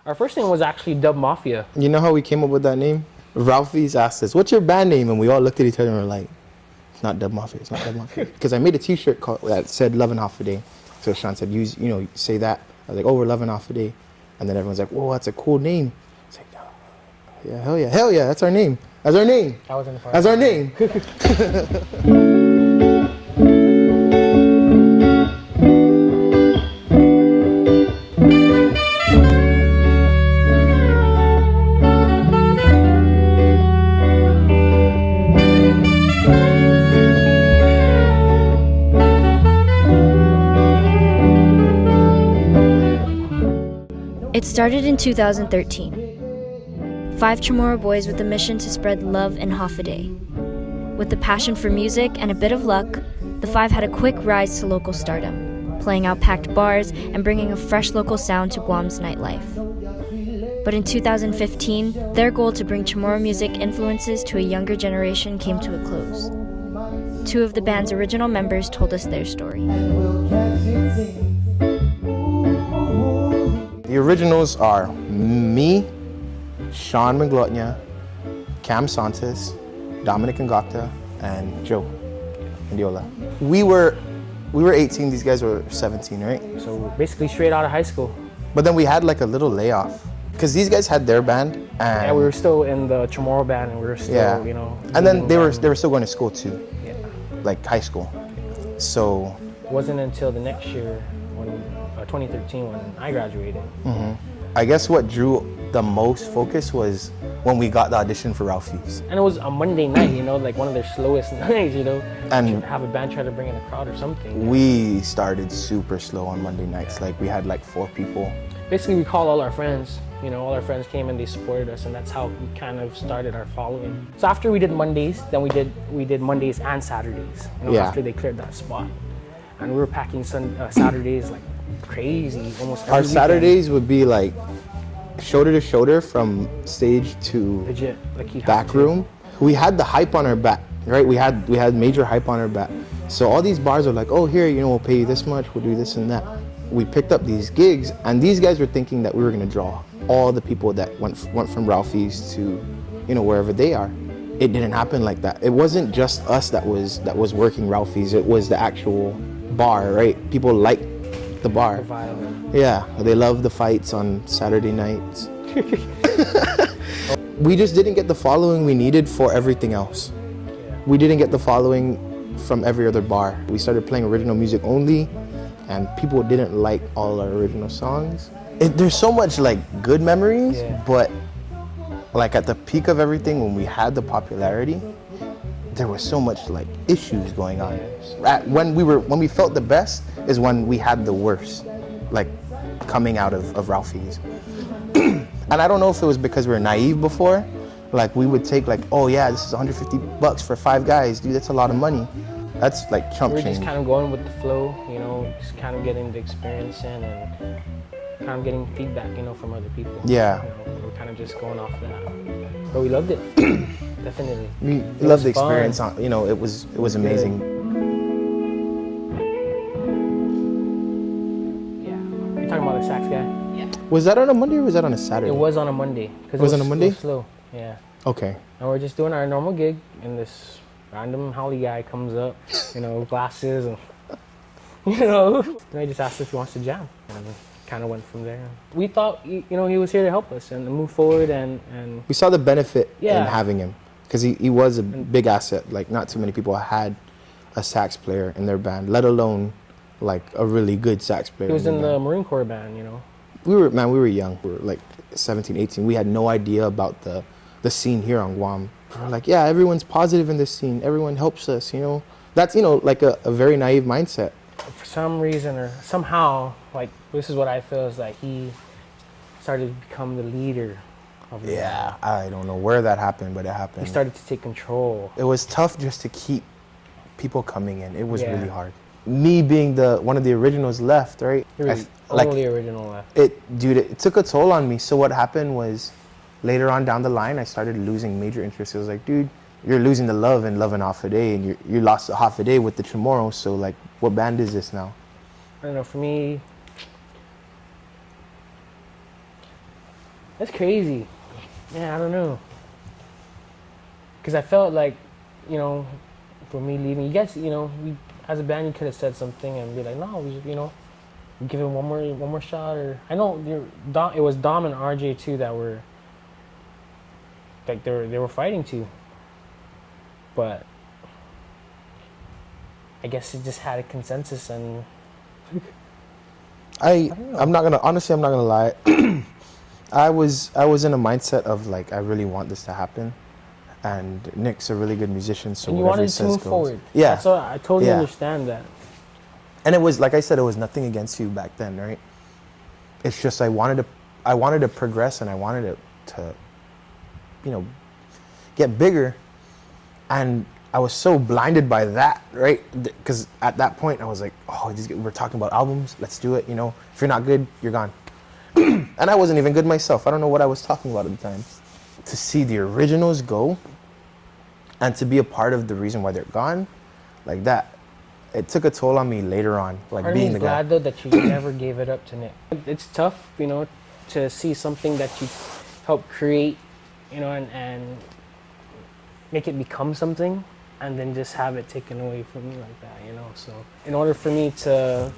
Our first name was actually Dub Mafia. You know how we came up with that name? Ralphie's asked us, "What's your band name?" And we all looked at each other and were like, "It's not Dub Mafia. It's not Dub Mafia." Because I made a T-shirt that said "Love and Hafaadai." So Sean said, "Use, say that." I was like, "Oh, we're Love and Hafaadai," and then everyone's like, "Whoa, that's a cool name." It's like, "Yeah, hell yeah, that's our name. That's our name. That was in the part. That's our name." It started in 2013. 5 Chamorro boys with a mission to spread love and Hafa Adai. With a passion for music and a bit of luck, the 5 had a quick rise to local stardom, playing out packed bars and bringing a fresh local sound to Guam's nightlife. But in 2015, their goal to bring Chamorro music influences to a younger generation came to a close. 2 of the band's original members told us their story. The originals are me, Sean McGlotnia, Cam Santos, Dominic Ngakta, and Joe Indiola. We were 18, these guys were 17, right? So basically straight out of high school. But then we had like a little layoff because these guys had their band and Yeah, we were still in the Chamorro band and we were still, And then they were still going to school too. Yeah. Like high school. So It wasn't until the next year, 2013, when I graduated. I guess what drew the most focus was when we got the audition for Ralphie's. And it was a Monday night, like one of their slowest nights, And have a band try to bring in a crowd or something. we started super slow on Monday nights. Like we had like 4 people. Basically, we called all our friends. All our friends came and they supported us, and that's how we kind of started our following. So after we did Mondays, then we did Mondays and Saturdays. After they cleared that spot, and we were packing Saturdays like crazy, almost every Our weekend. Saturdays would be like shoulder to shoulder from stage to Legit, like back room. We had the hype on our back, right? We had major hype on our back. So all these bars are like, "Oh, here, we'll pay you this much, we'll do this and that." We picked up these gigs, and these guys were thinking that we were gonna draw all the people that went from Ralphie's to, wherever they are. It didn't happen like that. It wasn't just us that was working Ralphie's. It was the actual bar, right? People liked the bar. The vibe. Yeah, they love the fights on Saturday nights. We just didn't get the following we needed for everything else. We didn't get the following from every other bar. We started playing original music only, and people didn't like all our original songs. There's so much like good memories, but like at the peak of everything, when we had the popularity, there was so much like issues going on. When we felt the best is when we had the worst, like coming out of Ralphie's. And I don't know if it was because we were naive before, like we would take like, "Oh yeah, this is $150 for 5 guys, dude, that's a lot of money." That's like chump change. We're just kind of going with the flow, just kind of getting the experience in and kind of getting feedback, from other people. Yeah. We're kind of just going off that. But we loved it. Definitely. We loved the experience. It was amazing. Yeah. You're talking about the sax guy? Yeah. Was that on a Monday or was that on a Saturday? It was on a Monday. It was on a Monday? It was slow. Yeah. Okay. And we're just doing our normal gig, and this random Holly guy comes up, glasses, and and he just asked if he wants to jam, and kind of went from there. We thought, he was here to help us and move forward, and we saw the benefit in Yeah. having him because he was a big asset. Like not too many people had a sax player in their band, let alone like a really good sax player. he was in the band. Marine Corps band, We were young. We were like 17, 18. We had no idea about the scene here on Guam. We were like, yeah, everyone's positive in this scene. Everyone helps us, That's, like a very naive mindset. For some reason or somehow, like, this is what I feel is like he started to become the leader of the band. I don't know where that happened, but it happened. He started to take control. It was tough just to keep people coming in. It was Yeah. really hard. Me being one of the originals left, right? He was only original left. It took a toll on me. So what happened was later on down the line, I started losing major interest. It was like, dude, you're losing the love and Hafa Adai, and you lost the Hafa Adai with the Chamorro. So like, what band is this now? I don't know, for me, That's crazy. Yeah, I don't know. Because I felt like, you know, for me leaving, you guys, you know, we as a band, you could have said something and be like, no, we, you know, give it one more shot. Or I know it was Dom and RJ too that were like they were fighting too. But I guess it just had a consensus, and I'm not gonna lie. I was in a mindset of like, I really want this to happen, and Nick's a really good musician, so and you whatever wanted he to says move goes. forward. Yeah, That's what I totally Yeah. understand that. and it was like I said, it was nothing against you back then, right? It's just I wanted to progress, and I wanted it to, you know, get bigger, and I was so blinded by that, right? Because at that point I was like, oh, we're talking about albums, let's do it, you know. If you're not good, you're gone. And I wasn't even good myself. I don't know what I was talking about at the time. To see the originals go, and to be a part of the reason why they're gone, like that, it took a toll on me later on, like Part of being me the is guy. glad though that you never gave it up to Nick. It's tough, you know, to see something that you helped create, you know, and make it become something, and then just have it taken away from you like that, you know. So in order for me to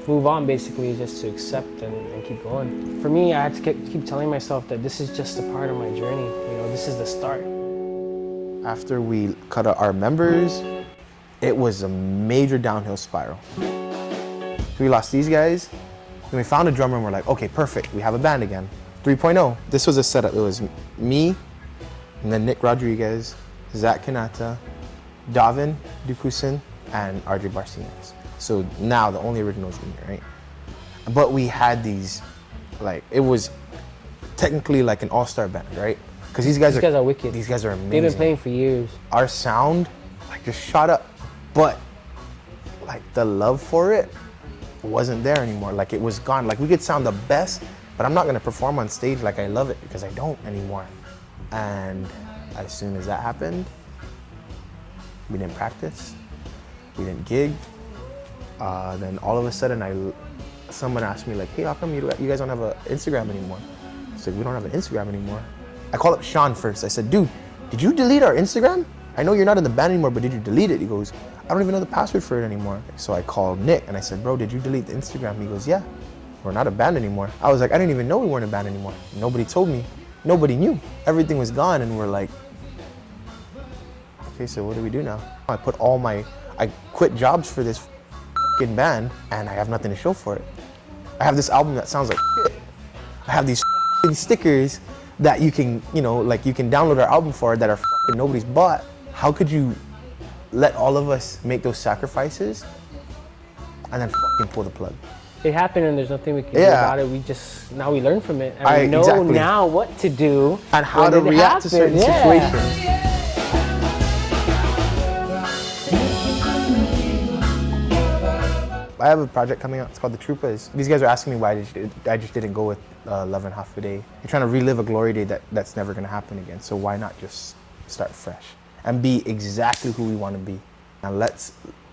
move on, basically, is just to accept and keep going. For me, I had to keep telling myself that this is just a part of my journey, you know, this is the start. After we cut out our members, it was a major downhill spiral. We lost these guys, then we found a drummer, and we're like, okay, perfect, we have a band again. 3.0. This was a setup. It was me, and then Nick Rodriguez, Zach Kanata, Davin Dupusin, and RJ Barcinas. So now the only originals in here, right? But we had these, like, it was technically like an all-star band, right? Because these guys are wicked. These guys are amazing. They've been playing for years. Our sound, like, just shot up, but like the love for it wasn't there anymore. Like, it was gone. Like, we could sound the best, but I'm not gonna perform on stage like I love it, because I don't anymore. And as soon as that happened, we didn't practice, we didn't gig. Then all of a sudden, someone asked me like, hey, how come you guys don't have an Instagram anymore? I said, we don't have an Instagram anymore. I called up Sean first. I said, dude, did you delete our Instagram? I know you're not in the band anymore, but did you delete it? He goes, I don't even know the password for it anymore. So I called Nick and I said, bro, did you delete the Instagram? He goes, yeah, we're not a band anymore. I was like, I didn't even know we weren't a band anymore. Nobody told me. Nobody knew. Everything was gone, and we're like, okay, so what do we do now? I quit jobs for this fucking band, and I have nothing to show for it. I have this album that sounds like shit. I have these stickers that you can, like, you can download our album for that are nobody's bought. How could you let all of us make those sacrifices and then pull the plug? It happened, and there's nothing we can do about it. Now we learn from it, and we know exactly. now what to do and how to react to certain situations. I have a project coming out. It's called The Troopas. These guys are asking me why I just didn't go with Love and Hafa Adai. You're trying to relive a glory day that's never going to happen again. So why not just start fresh and be exactly who we want to be? And let's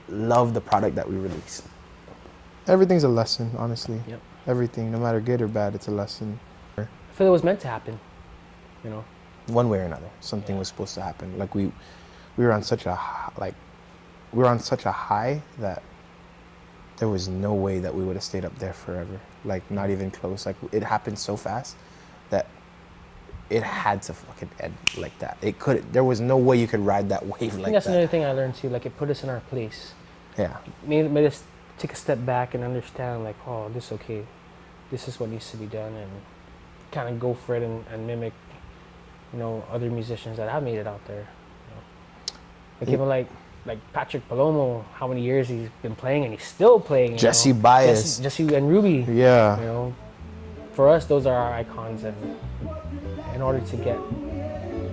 love the product that we release. Everything's a lesson, honestly. Yep. Everything, no matter good or bad, it's a lesson. I feel it was meant to happen, One way or another, something was supposed to happen. Like we were on such a high that there was no way that we would have stayed up there forever. Like, not even close. Like, it happened so fast that it had to fucking end like that. There was no way you could ride that wave like that. I think that's another thing I learned too. Like, it put us in our place. Yeah. Made us take a step back and understand, like, oh, this is what needs to be done, and kind of go for it and mimic, other musicians that have made it out there. Like, even like Patrick Palomo, how many years he's been playing, and he's still playing. Jesse Baez. Jesse and Ruby. Yeah. For us, those are our icons, and in order to get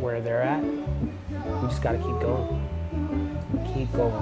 where they're at, we just gotta keep going. Keep going.